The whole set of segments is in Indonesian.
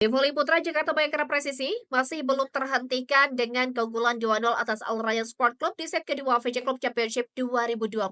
Di voli putra Jakarta Bayangkara Presisi masih belum terhentikan dengan keunggulan 2-0 atas Al Rayyan Sport Club di set kedua VJ Club Championship 2024.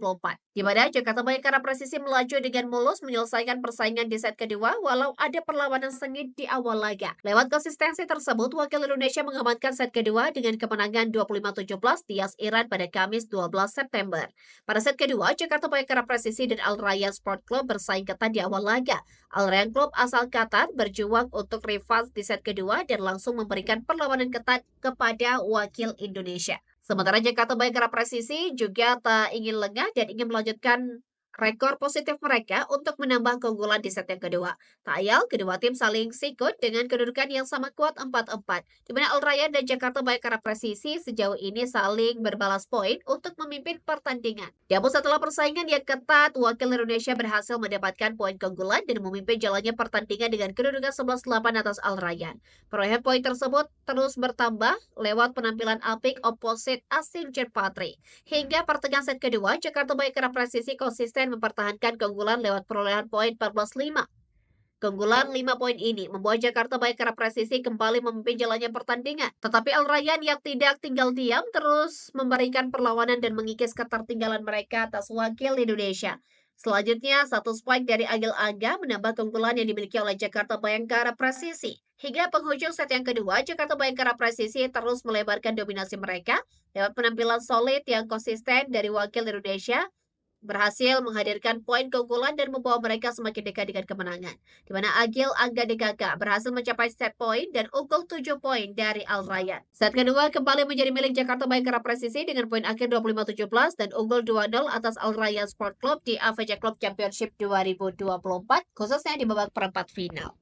Di mana Jakarta Bayangkara Presisi melaju dengan mulus menyelesaikan persaingan di set kedua walau ada perlawanan sengit di awal laga. Lewat konsistensi tersebut, wakil Indonesia mengamankan set kedua dengan kemenangan 25-17 di Yas Iran pada Kamis 12 September. Pada set kedua, Jakarta Bayangkara Presisi dan Al Rayyan Sport Club bersaing ketat di awal laga. Al Rayyan Club asal Qatar berjuang untuk revans di set kedua dan langsung memberikan perlawanan ketat kepada wakil Indonesia. Sementara Jakarta Bayangkara Presisi juga tak ingin lengah dan ingin melanjutkan rekor positif mereka untuk menambah keunggulan di set yang kedua. Tak ayal, kedua tim saling sikut dengan kedudukan yang sama kuat 4-4, di mana Al Rayyan dan Jakarta Bayangkara Presisi sejauh ini saling berbalas poin untuk memimpin pertandingan. Namun setelah persaingan yang ketat, wakil Indonesia berhasil mendapatkan poin keunggulan dan memimpin jalannya pertandingan dengan kedudukan 11-8 atas Al Rayyan. Perolehan poin tersebut terus bertambah lewat penampilan apik oposit asing Jen Patri. Hingga pertengahan set kedua, Jakarta Bayangkara Presisi konsisten mempertahankan keunggulan lewat perolehan poin 14-5. Keunggulan 5 poin ini membuat Jakarta Bayangkara Presisi kembali memimpin jalannya pertandingan. Tetapi Al Rayyan yang tidak tinggal diam terus memberikan perlawanan dan mengikis ketertinggalan mereka atas wakil Indonesia. Selanjutnya, satu spike dari Agil Angga menambah keunggulan yang dimiliki oleh Jakarta Bayangkara Presisi. Hingga penghujung set yang kedua, Jakarta Bayangkara Presisi terus melebarkan dominasi mereka lewat penampilan solid yang konsisten dari wakil Indonesia, berhasil menghadirkan poin keunggulan dan membawa mereka semakin dekat dengan kemenangan. Di mana Agil Angga Degaga berhasil mencapai set poin dan unggul 7 poin dari Al Rayyan. Set kedua kembali menjadi milik Jakarta Bayangkara Presisi dengan poin akhir 25-17 dan unggul 2-0 atas Al Rayyan Sport Club di AFC Club Championship 2024, khususnya di babak perempat final.